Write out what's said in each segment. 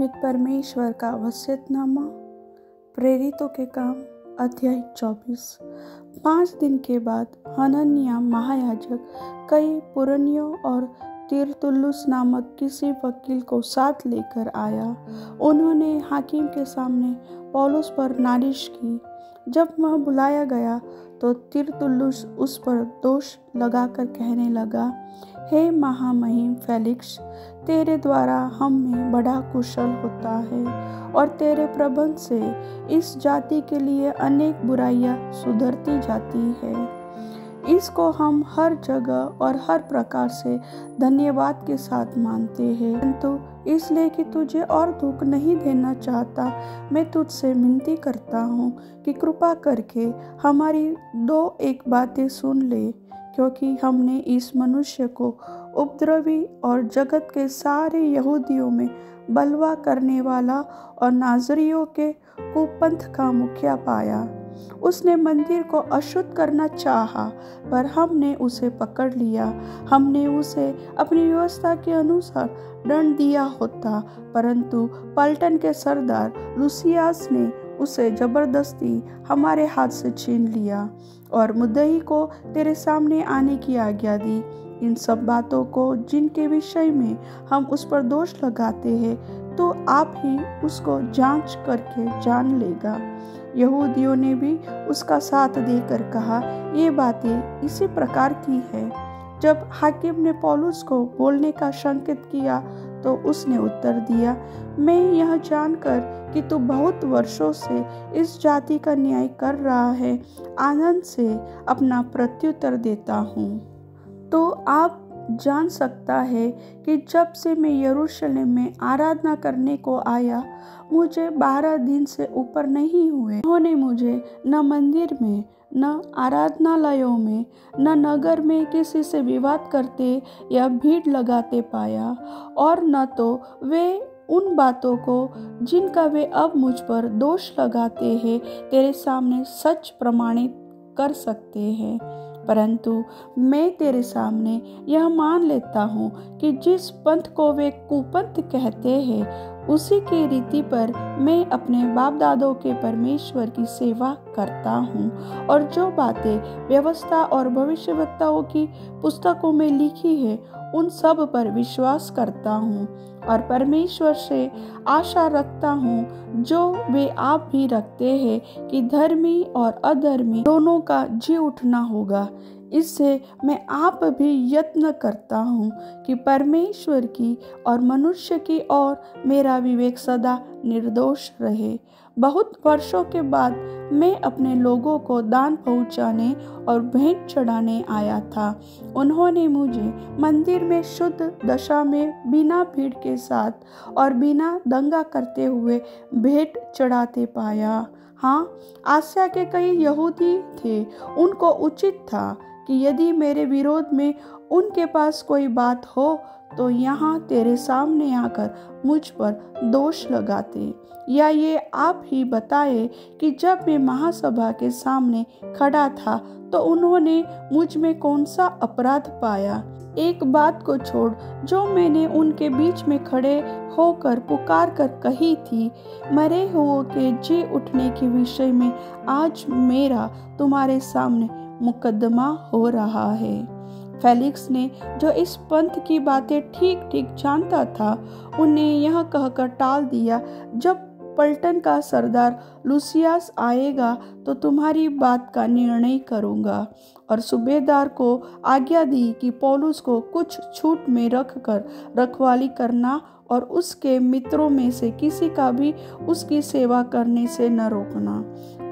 जीवित परमेश्वर का वसीयतनामा। प्रेरितों के काम अध्याय 24। 5 दिन के बाद हनन्याह महायाजक कई पुरनियों और तिरतुल्लुस नामक किसी वकील को साथ लेकर आया। उन्होंने हाकिम के सामने पौलुस पर नालिश की। जब वह बुलाया गया तो तिरतुल्लुस उस पर दोष लगाकर कहने लगा, हे महामहिम फेलिक्स, तेरे द्वारा हम में बड़ा कुशल होता है और तेरे प्रबंध से इस जाति के लिए अनेक बुराइयां सुधरती जाती है। इसको हम हर जगह और हर प्रकार से धन्यवाद के साथ मानते हैं, परंतु इसलिए कि तुझे और दुख नहीं देना चाहता, मैं तुझसे विनती करता हूँ कि कृपा करके हमारी 2-1 बातें सुन ले, क्योंकि हमने इस मनुष्य को उपद्रवी और जगत के सारे यहूदियों में बलवा करने वाला और नाज़रियों के कुपंथ का मुखिया पाया। उसने मंदिर को अशुद्ध करना चाहा, पर हमने उसे पकड़ लिया। हमने उसे अपनी व्यवस्था के अनुसार दंड दिया होता, परंतु पलटन के सरदार लूसियास ने उसे जबरदस्ती हमारे हाथ से छीन लिया और मुद्दई को तेरे सामने आने की आज्ञा दी। इन सब बातों को जिनके विषय में हम उस पर दोष लगाते हैं, तो आप ही उसको जांच करके जान लेगा। यहूदियों ने भी उसका साथ देकर कहा, ये बातें इसी प्रकार की है। जब हाकिम ने पौलुस को बोलने का संकेत किया तो उसने उत्तर दिया, मैं यह जानकर कि तू बहुत वर्षों से इस जाति का न्याय कर रहा है, आनंद से अपना प्रत्युत्तर देता हूँ। तो आप जान सकता है कि जब से मैं यरूशलेम में आराधना करने को आया, मुझे 12 दिन से ऊपर नहीं हुए। उन्होंने मुझे न मंदिर में, न आराधनालयों में, न नगर में किसी से विवाद करते या भीड़ लगाते पाया, और न तो वे उन बातों को जिनका वे अब मुझ पर दोष लगाते हैं तेरे सामने सच प्रमाणित कर सकते हैं। परंतु मैं तेरे सामने यह मान लेता हूँ कि जिस पंथ को वे कुपंथ कहते हैं, उसी की रीति पर मैं अपने बाप दादों के परमेश्वर की सेवा करता हूँ, और जो बातें व्यवस्था और भविष्यवक्ताओं की पुस्तकों में लिखी है, उन सब पर विश्वास करता हूँ और परमेश्वर से आशा रखता हूँ, जो वे आप भी रखते हैं, कि धर्मी और अधर्मी दोनों का जी उठना होगा। इससे मैं आप भी यत्न करता हूँ कि परमेश्वर की और मनुष्य की ओर मेरा विवेक सदा निर्दोष रहे। बहुत वर्षों के बाद मैं अपने लोगों को दान पहुँचाने और भेंट चढ़ाने आया था। उन्होंने मुझे मंदिर में शुद्ध दशा में बिना भीड़ के साथ और बिना दंगा करते हुए भेंट चढ़ाते पाया। हाँ, आसिया के कई यहूदी थे। उनको उचित था कि यदि मेरे विरोध में उनके पास कोई बात हो तो यहाँ तेरे सामने आकर मुझ पर दोष लगाते, या ये आप ही बताए कि जब मैं महासभा के सामने खड़ा था तो उन्होंने मुझ में कौन सा अपराध पाया। एक बात को छोड़ जो मैंने उनके बीच में खड़े होकर पुकार कर कही थी, मरे हुओं के जी उठने के विषय में आज मेरा तुम्हारे सामने मुकदमा हो रहा है। फेलिक्स ने, जो इस पंथ की बातें ठीक ठीक जानता था, उन्हें यह कहकर टाल दिया, जब पलटन का सरदार लूसियास आएगा तो तुम्हारी बात का निर्णय करूंगा। और सूबेदार को आज्ञा दी कि पौलुस को कुछ छूट में रखकर रखवाली करना और उसके मित्रों में से किसी का भी उसकी सेवा करने से न रोकना।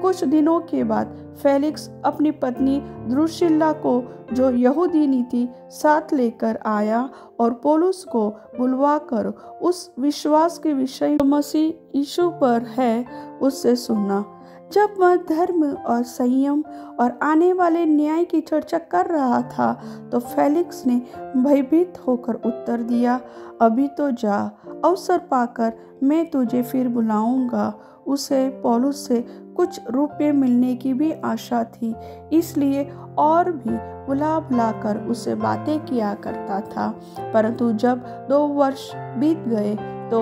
कुछ दिनों के बाद फेलिक्स अपनी पत्नी द्रुसिल्ला को, जो यहूदीनी थी, साथ लेकर आया और पौलुस को बुलवाकर उस विश्वास के विषय मसीह यीशु पर है उससे सुना। जब वह धर्म और संयम और आने वाले न्याय की चर्चा कर रहा था तो फेलिक्स ने भयभीत होकर उत्तर दिया, अभी तो जा, अवसर पाकर मैं तुझे फिर बुलाऊंगा। उसे पौलुस से कुछ रुपये मिलने की भी आशा थी, इसलिए और भी बुलाकर उसे बातें किया करता था। परंतु जब 2 वर्ष बीत गए तो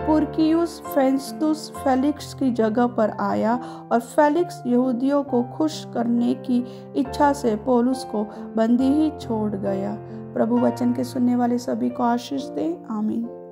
पुरकियुस फेस्तुस फेलिक्स की जगह पर आया और फेलिक्स यहूदियों को खुश करने की इच्छा से पौलुस को बंदी ही छोड़ गया। प्रभु वचन के सुनने वाले सभी को आशीष दे। आमीन।